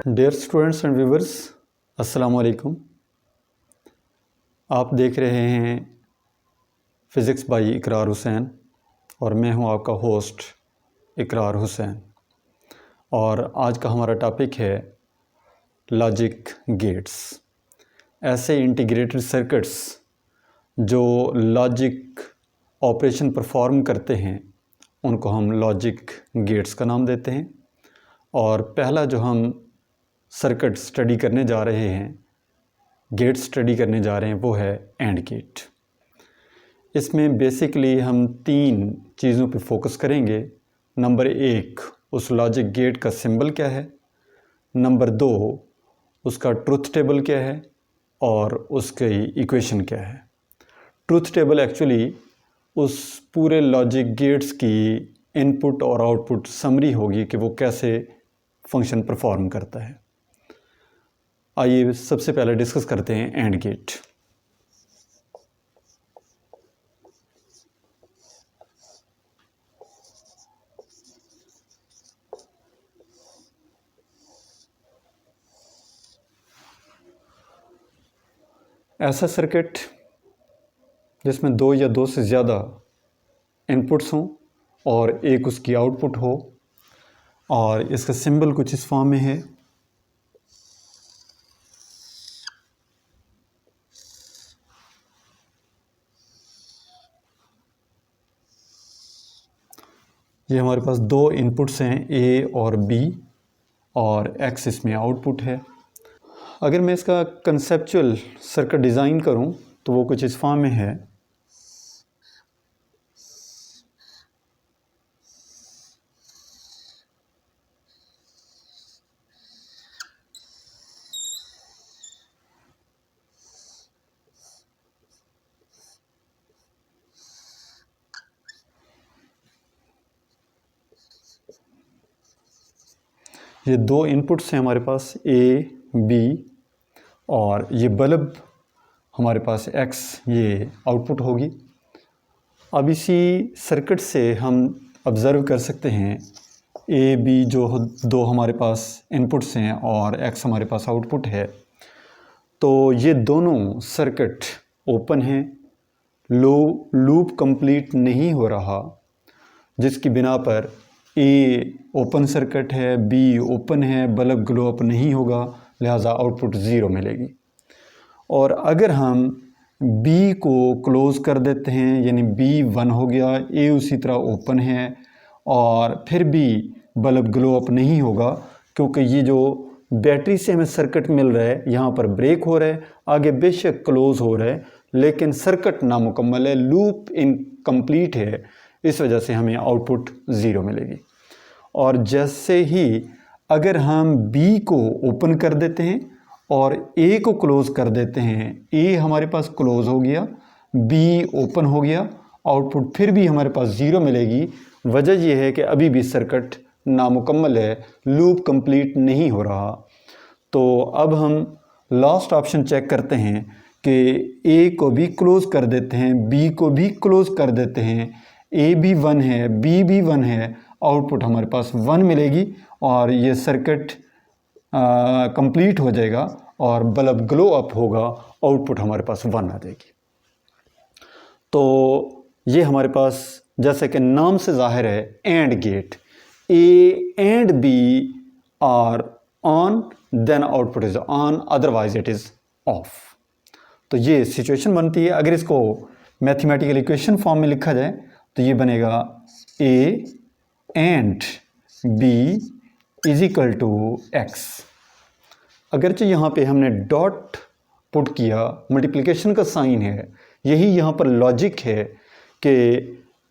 Dear students and viewers, अस्सलाम वालेकुम। आप देख रहे हैं फ़िज़िक्स बाय इकरार हुसैन और मैं हूं आपका होस्ट इकरार हुसैन। और आज का हमारा टॉपिक है लॉजिक गेट्स। ऐसे इंटीग्रेटेड सर्किट्स जो लॉजिक ऑपरेशन परफॉर्म करते हैं उनको हम लॉजिक गेट्स का नाम देते हैं। और पहला जो हम सर्किट स्टडी करने जा रहे हैं, गेट स्टडी करने जा रहे हैं, वो है एंड गेट। इसमें बेसिकली हम 3 चीज़ों पे फोकस करेंगे। नंबर 1, उस लॉजिक गेट का सिंबल क्या है। नंबर 2, उसका ट्रुथ टेबल क्या है और उसकी इक्वेशन क्या है। ट्रुथ टेबल एक्चुअली उस पूरे लॉजिक गेट्स की इनपुट और आउटपुट समरी होगी कि वो कैसे फंक्शन परफॉर्म करता है। आइए सबसे पहले डिस्कस करते हैं एंड गेट। ऐसा सर्किट जिसमें 2 या 2 से ज़्यादा इनपुट्स हों और एक उसकी आउटपुट हो, और इसका सिंबल कुछ इस फॉर्म में है। ये हमारे पास 2 इनपुट्स हैं, ए और बी, और एक्स इसमें आउटपुट है। अगर मैं इसका कंसेप्चुअल सर्किट डिज़ाइन करूं तो वो कुछ इस फॉर्म में है। ये 2 इनपुट्स हैं हमारे पास, ए बी, और ये बल्ब हमारे पास एक्स, ये आउटपुट होगी। अब इसी सर्किट से हम ऑब्ज़र्व कर सकते हैं ए बी जो 2 हमारे पास इनपुट्स हैं और एक्स हमारे पास आउटपुट है, तो ये दोनों सर्किट ओपन हैं। लूप कंप्लीट नहीं हो रहा, जिसकी बिना पर ए ओपन सर्किट है, बी ओपन है, बल्ब ग्लो अप नहीं होगा, लिहाजा आउटपुट 0 मिलेगी। और अगर हम बी को क्लोज़ कर देते हैं, यानी बी 1 हो गया, ए उसी तरह ओपन है, और फिर भी बल्ब ग्लो अप नहीं होगा, क्योंकि ये जो बैटरी से हमें सर्किट मिल रहा है यहाँ पर ब्रेक हो रहा है, आगे बेशक क्लोज़ हो रहा है, लेकिन सर्किट नामुकम्मल है, लूप इनकम्प्लीट है, इस वजह से हमें आउटपुट 0 मिलेगी। और जैसे ही अगर हम बी को ओपन कर देते हैं और ए को क्लोज़ कर देते हैं, ए हमारे पास क्लोज़ हो गया, बी ओपन हो गया, आउटपुट फिर भी हमारे पास 0 मिलेगी। वजह यह है कि अभी भी सर्किट नामुकम्मल है, लूप कंप्लीट नहीं हो रहा। तो अब हम लास्ट ऑप्शन चेक करते हैं कि ए को भी क्लोज़ कर देते हैं, बी को भी क्लोज़ कर देते हैं, ए भी 1 है, बी भी 1 है, आउटपुट हमारे पास 1 मिलेगी, और ये सर्किट कंप्लीट हो जाएगा और बल्ब ग्लो अप होगा, आउटपुट हमारे पास 1 आ जाएगी। तो ये हमारे पास, जैसे कि नाम से जाहिर है, AND gate, A and B are on, then output is on, otherwise it is off. तो ये सिचुएशन बनती है। अगर इसको मैथमेटिकल इक्वेशन फॉर्म में लिखा जाए तो ये बनेगा A and B is equal to X. अगरचे यहाँ पे हमने डॉट पुट किया, मल्टीप्लिकेशन का साइन है, यही यहाँ पर लॉजिक है कि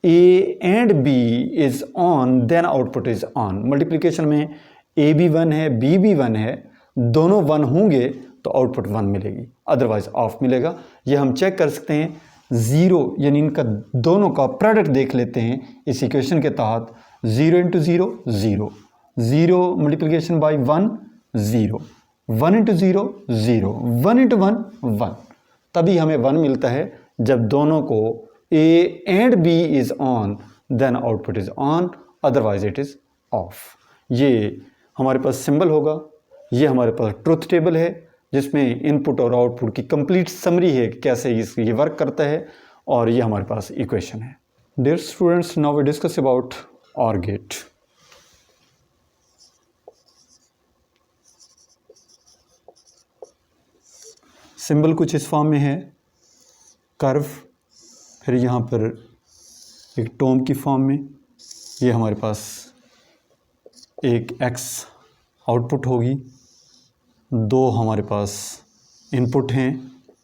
A and B is on, then output is on. Multiplication में ए भी 1 है, बी भी 1 है, दोनों 1 होंगे तो आउटपुट 1 मिलेगी, अदरवाइज ऑफ मिलेगा। ये हम चेक कर सकते हैं। 0 यानी इनका दोनों का प्रोडक्ट देख लेते हैं इस इक्वेशन के तहत। 0 into 0 0, 0 multiplication by 1 0, 1 into 0 0, 1 into 1 1। तभी हमें 1 मिलता है जब दोनों को A and B is on, then output is on, otherwise it is off. ये हमारे पास सिंबल होगा ये हमारे पास ट्रुथ टेबल है जिसमें इनपुट और आउटपुट की कंप्लीट समरी है कि कैसे ये वर्क करता है, और ये हमारे पास इक्वेशन है। Dear students, now we discuss about OR gate. Symbol कुछ इस फॉर्म में है, कर्व, फिर यहाँ पर एक टोम की फॉर्म में, ये हमारे पास एक x आउटपुट होगी, दो हमारे पास इनपुट हैं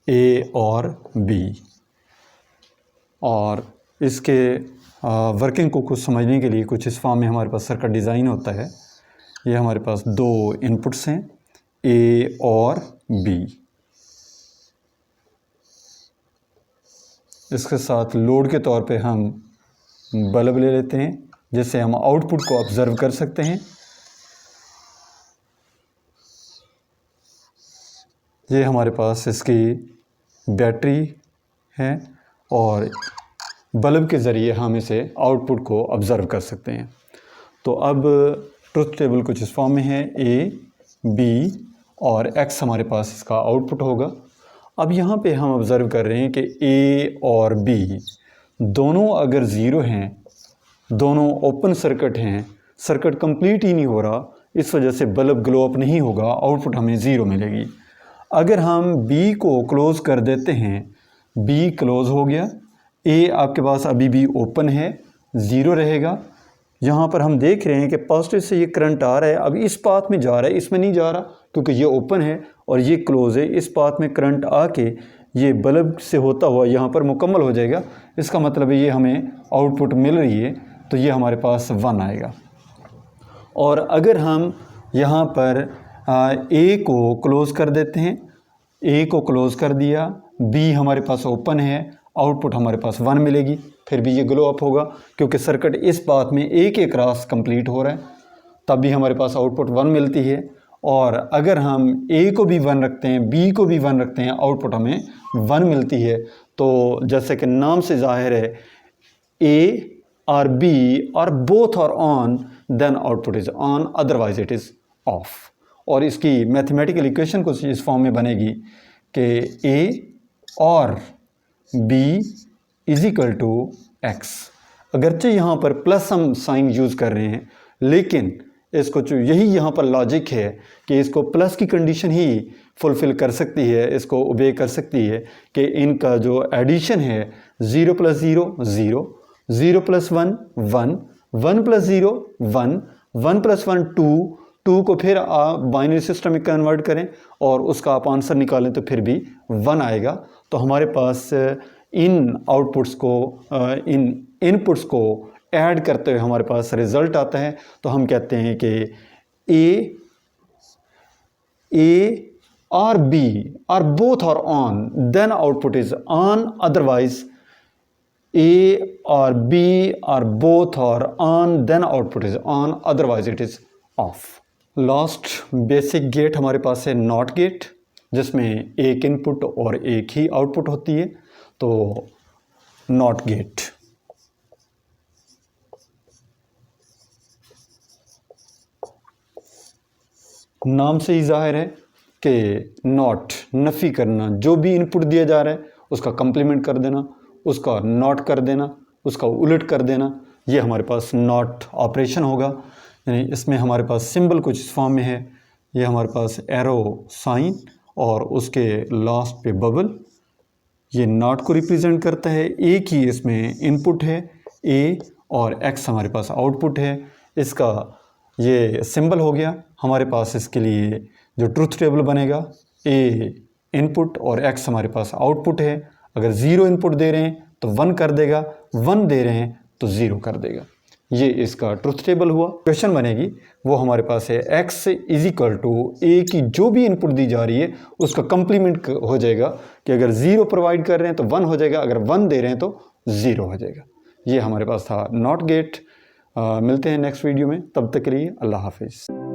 A और B, और इसके वर्किंग को कुछ समझने के लिए कुछ इस फॉर्म में हमारे पास सर्किट डिज़ाइन होता है। ये हमारे पास दो इनपुट्स हैं A और B, इसके साथ लोड के तौर पे हम बल्ब ले लेते हैं जिससे हम आउटपुट को ऑब्जर्व कर सकते हैं। ये हमारे पास इसकी बैटरी है और बल्ब के ज़रिए हम इसे आउटपुट को ऑब्ज़र्व कर सकते हैं। तो अब ट्रुथ टेबल कुछ इस फॉर्म में है, A, B और X हमारे पास इसका आउटपुट होगा। अब यहाँ पे हम ऑब्ज़र्व कर रहे हैं कि A और B दोनों अगर ज़ीरो हैं, दोनों ओपन सर्किट हैं, सर्किट कंप्लीट ही नहीं हो रहा, इस वजह से बल्ब ग्लो अप नहीं होगा, आउटपुट हमें ज़ीरो मिलेगी। अगर हम B को क्लोज़ कर देते हैं, B क्लोज़ हो गया, A आपके पास अभी भी ओपन है, ज़ीरो रहेगा। यहाँ पर हम देख रहे हैं कि पॉजिटिव से ये करंट आ रहा है, अब इस पाथ में जा रहा है, इसमें नहीं जा रहा क्योंकि ये ओपन है और ये क्लोज़ है। इस पाथ में करंट आके ये बल्ब से होता हुआ यहाँ पर मुकम्मल हो जाएगा। इसका मतलब है ये हमें आउटपुट मिल रही है, तो ये हमारे पास 1 आएगा। और अगर हम यहाँ पर A को क्लोज़ कर देते हैं, A को क्लोज़ कर दिया, B हमारे पास ओपन है, आउटपुट हमारे पास 1 मिलेगी, फिर भी ये ग्लो अप होगा क्योंकि सर्किट इस पाथ में A के क्रॉस कंप्लीट हो रहा है, तब भी हमारे पास आउटपुट 1 मिलती है। और अगर हम A को भी 1 रखते हैं, B को भी 1 रखते हैं, आउटपुट हमें 1 मिलती है। तो जैसे कि नाम से जाहिर है, A और B और both are on, then output is on, otherwise it is off. और इसकी मैथमेटिकल इक्वेशन कुछ इस फॉर्म में बनेगी कि A और B is equal to X। अगरचे यहाँ पर प्लस हम साइन यूज़ कर रहे हैं, लेकिन इसको यही यहाँ पर लॉजिक है कि इसको प्लस की कंडीशन ही फुलफ़िल कर सकती है, इसको ओबे कर सकती है कि इनका जो एडिशन है 0 + 0 0, 0 + 1 1, 1 + 0 1, 1 + 1 2, 2 को फिर आप बाइनरी सिस्टम में कन्वर्ट करें और उसका आप आंसर निकालें तो फिर भी 1 आएगा। तो हमारे पास इन आउटपुट्स को, इन इनपुट्स को ऐड करते हुए हमारे पास रिज़ल्ट आता है। तो हम कहते हैं कि A और B और both are on, then output is on, otherwise A और B और both are on, then output is on, otherwise it is off. Last basic gate हमारे पास है नॉट गेट, जिसमें एक इनपुट और एक ही आउटपुट होती है। तो नॉट गेट, नाम से ही जाहिर है कि नॉट नफ़ी करना, जो भी इनपुट दिया जा रहा है उसका कंप्लीमेंट कर देना, उसका नॉट कर देना, उसका उलट कर देना, ये हमारे पास नॉट ऑपरेशन होगा। यानी इसमें हमारे पास सिंबल कुछ इस फॉर्म में है, ये हमारे पास एरो साइन और उसके लास्ट पे बबल, ये नॉट को रिप्रेजेंट करता है। एक ही इसमें इनपुट है A और X हमारे पास आउटपुट है। इसका ये सिंबल हो गया हमारे पास। इसके लिए जो ट्रुथ टेबल बनेगा, A इनपुट और X हमारे पास आउटपुट है। अगर 0 इनपुट दे रहे हैं तो 1 कर देगा, 1 दे रहे हैं तो 0 कर देगा। ये इसका ट्रुथ टेबल हुआ। क्वेश्चन बनेगी वो हमारे पास है X is equal to A की जो भी इनपुट दी जा रही है उसका कंप्लीमेंट हो जाएगा कि अगर 0 प्रोवाइड कर रहे हैं तो 1 हो जाएगा, अगर 1 दे रहे हैं तो 0 हो जाएगा। ये हमारे पास था नॉट गेट। मिलते हैं नेक्स्ट वीडियो में, तब तक के लिए अल्लाह हाफिज़।